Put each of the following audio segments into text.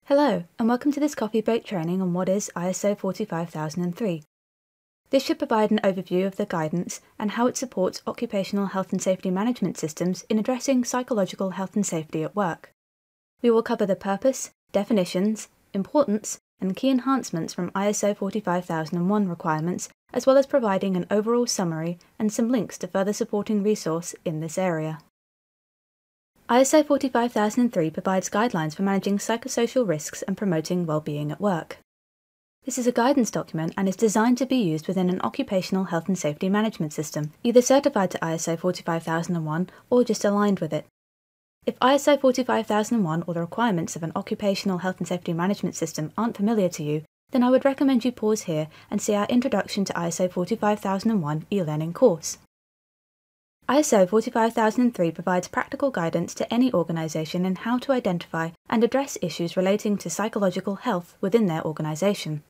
Hello, and welcome to this coffee break training on what is ISO 45003. This should provide an overview of the guidance and how it supports occupational health and safety management systems in addressing psychological health and safety at work. We will cover the purpose, definitions, importance, and key enhancements from ISO 45001 requirements, as well as providing an overall summary and some links to further supporting resource in this area. ISO 45003 provides guidelines for managing psychosocial risks and promoting well-being at work. This is a guidance document and is designed to be used within an occupational health and safety management system, either certified to ISO 45001 or just aligned with it. If ISO 45001 or the requirements of an occupational health and safety management system aren't familiar to you, then I would recommend you pause here and see our Introduction to ISO 45001 e-learning course. ISO 45003 provides practical guidance to any organisation in how to identify and address issues relating to psychological health within their organisation.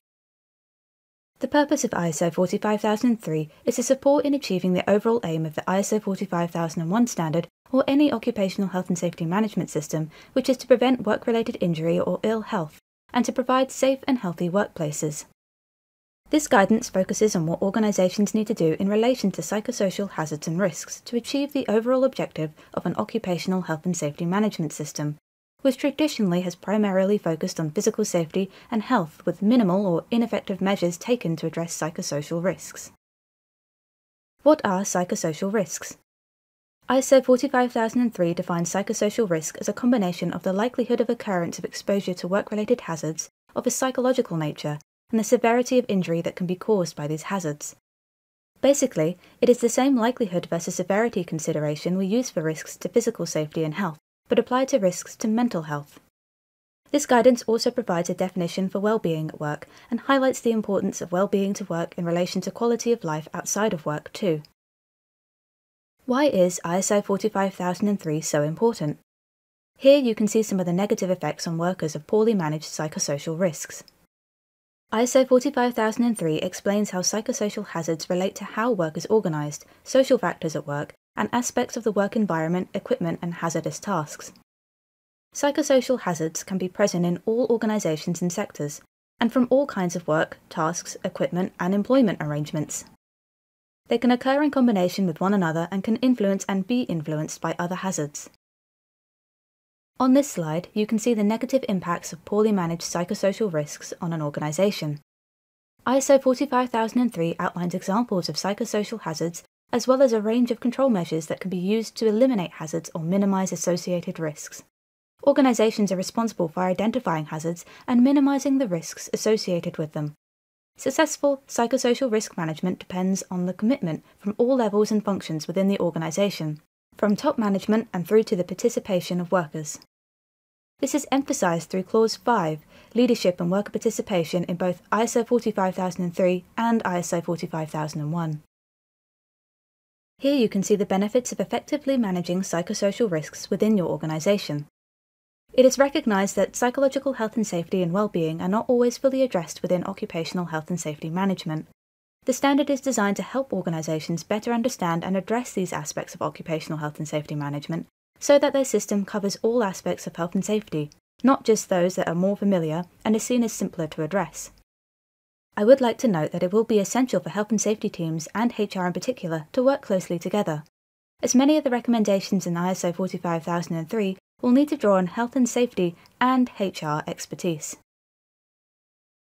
The purpose of ISO 45003 is to support in achieving the overall aim of the ISO 45001 standard or any occupational health and safety management system, which is to prevent work-related injury or ill health, and to provide safe and healthy workplaces. This guidance focuses on what organisations need to do in relation to psychosocial hazards and risks to achieve the overall objective of an occupational health and safety management system, which traditionally has primarily focused on physical safety and health with minimal or ineffective measures taken to address psychosocial risks. What are psychosocial risks? ISO 45003 defines psychosocial risk as a combination of the likelihood of occurrence of exposure to work-related hazards of a psychological nature and the severity of injury that can be caused by these hazards. Basically, it is the same likelihood versus severity consideration we use for risks to physical safety and health, but applied to risks to mental health. This guidance also provides a definition for well-being at work and highlights the importance of well-being to work in relation to quality of life outside of work too. Why is ISO 45003 so important? Here you can see some of the negative effects on workers of poorly managed psychosocial risks. ISO 45003 explains how psychosocial hazards relate to how work is organised, social factors at work, and aspects of the work environment, equipment, and hazardous tasks. Psychosocial hazards can be present in all organisations and sectors, and from all kinds of work, tasks, equipment, and employment arrangements. They can occur in combination with one another and can influence and be influenced by other hazards. On this slide, you can see the negative impacts of poorly managed psychosocial risks on an organisation. ISO 45003 outlines examples of psychosocial hazards as well as a range of control measures that can be used to eliminate hazards or minimise associated risks. Organisations are responsible for identifying hazards and minimising the risks associated with them. Successful psychosocial risk management depends on the commitment from all levels and functions within the organisation, from top management and through to the participation of workers. This is emphasised through Clause 5, Leadership and Worker Participation in both ISO 45003 and ISO 45001. Here you can see the benefits of effectively managing psychosocial risks within your organisation. It is recognised that psychological health and safety and well-being are not always fully addressed within occupational health and safety management. The standard is designed to help organisations better understand and address these aspects of occupational health and safety management so that their system covers all aspects of health and safety, not just those that are more familiar and are seen as simpler to address. I would like to note that it will be essential for health and safety teams, and HR in particular, to work closely together, as many of the recommendations in ISO 45003 will need to draw on health and safety and HR expertise.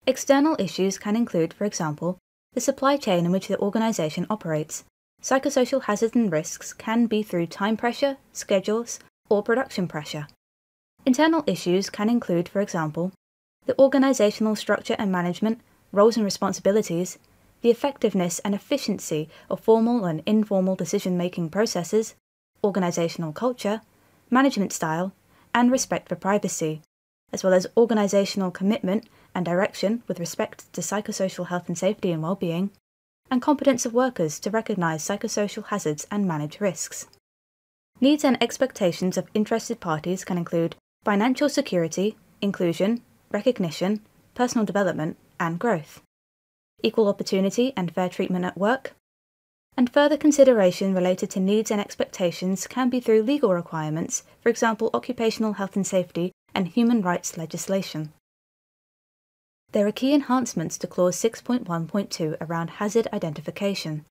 External issues can include, for example, the supply chain in which the organisation operates. Psychosocial hazards and risks can be through time pressure, schedules, or production pressure. Internal issues can include, for example, the organisational structure and management, roles and responsibilities, the effectiveness and efficiency of formal and informal decision-making processes, organisational culture, management style, and respect for privacy, as well as organisational commitment and direction with respect to psychosocial health and safety and well-being, and competence of workers to recognise psychosocial hazards and manage risks. Needs and expectations of interested parties can include financial security, inclusion, recognition, personal development, and growth, equal opportunity and fair treatment at work, And further consideration related to needs and expectations can be through legal requirements, for example occupational health and safety and human rights legislation. There are key enhancements to Clause 6.1.2 around hazard identification.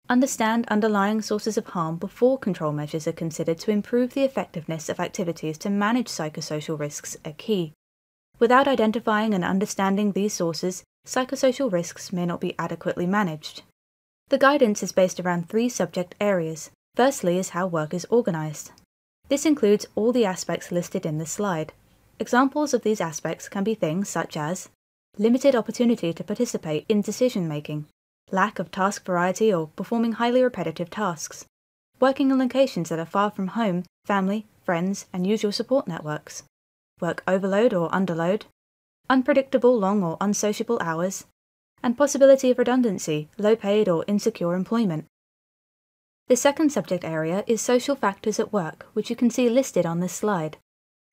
Understand underlying sources of harm before control measures are considered to improve the effectiveness of activities to manage psychosocial risks are key. Without identifying and understanding these sources, psychosocial risks may not be adequately managed. The guidance is based around 3 subject areas. Firstly is how work is organised. This includes all the aspects listed in this slide. Examples of these aspects can be things such as limited opportunity to participate in decision-making, lack of task variety or performing highly repetitive tasks, working in locations that are far from home, family, friends, and usual support networks, work overload or underload, unpredictable long or unsociable hours, and possibility of redundancy, low-paid or insecure employment. The second subject area is social factors at work, which you can see listed on this slide.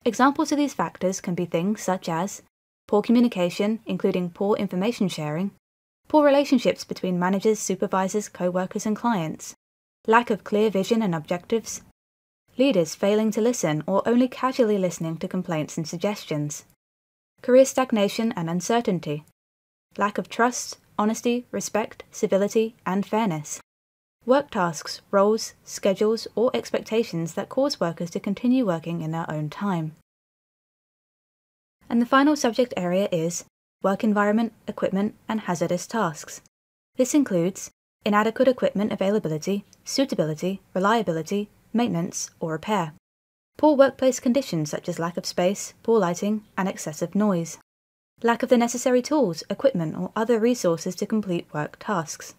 Examples of these factors can be things such as poor communication, including poor information sharing, poor relationships between managers, supervisors, co-workers and clients, lack of clear vision and objectives, leaders failing to listen or only casually listening to complaints and suggestions, career stagnation and uncertainty, lack of trust, honesty, respect, civility and fairness, work tasks, roles, schedules or expectations that cause workers to continue working in their own time. And the final subject area is work environment, equipment, and hazardous tasks. This includes inadequate equipment availability, suitability, reliability, maintenance, or repair, poor workplace conditions such as lack of space, poor lighting, and excessive noise, lack of the necessary tools, equipment, or other resources to complete work tasks,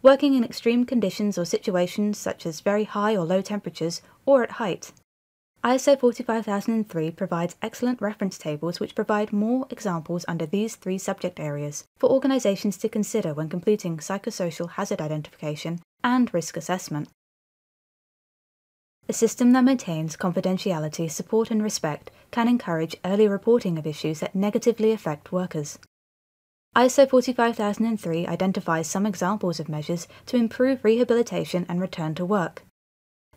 working in extreme conditions or situations such as very high or low temperatures or at height. ISO 45003 provides excellent reference tables which provide more examples under these 3 subject areas for organizations to consider when completing psychosocial hazard identification and risk assessment. A system that maintains confidentiality, support and respect can encourage early reporting of issues that negatively affect workers. ISO 45003 identifies some examples of measures to improve rehabilitation and return to work.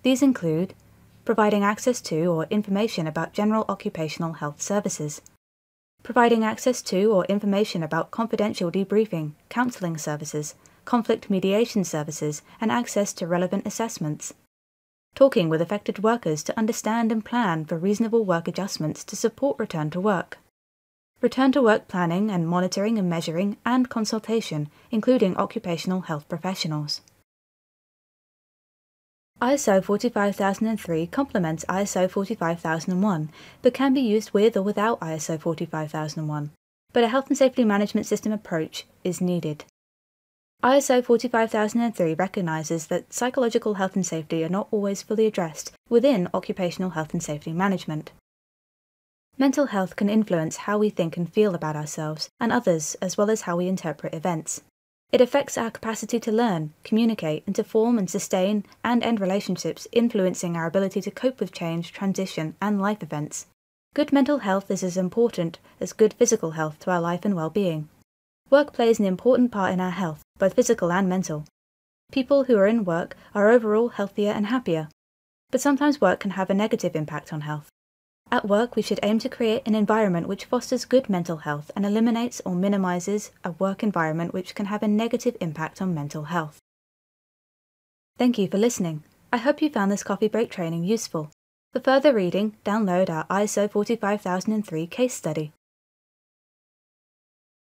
These include providing access to or information about general occupational health services, providing access to or information about confidential debriefing, counselling services, conflict mediation services, and access to relevant assessments, talking with affected workers to understand and plan for reasonable work adjustments to support return to work planning and monitoring and measuring, and consultation, including occupational health professionals. ISO 45003 complements ISO 45001, but can be used with or without ISO 45001, but a health and safety management system approach is needed. ISO 45003 recognises that psychological health and safety are not always fully addressed within occupational health and safety management. Mental health can influence how we think and feel about ourselves and others, as well as how we interpret events. It affects our capacity to learn, communicate, and to form and sustain and end relationships, influencing our ability to cope with change, transition, and life events. Good mental health is as important as good physical health to our life and well-being. Work plays an important part in our health, both physical and mental. People who are in work are overall healthier and happier, but sometimes work can have a negative impact on health. At work, we should aim to create an environment which fosters good mental health and eliminates or minimises a work environment which can have a negative impact on mental health. Thank you for listening. I hope you found this coffee break training useful. For further reading, download our ISO 45003 case study.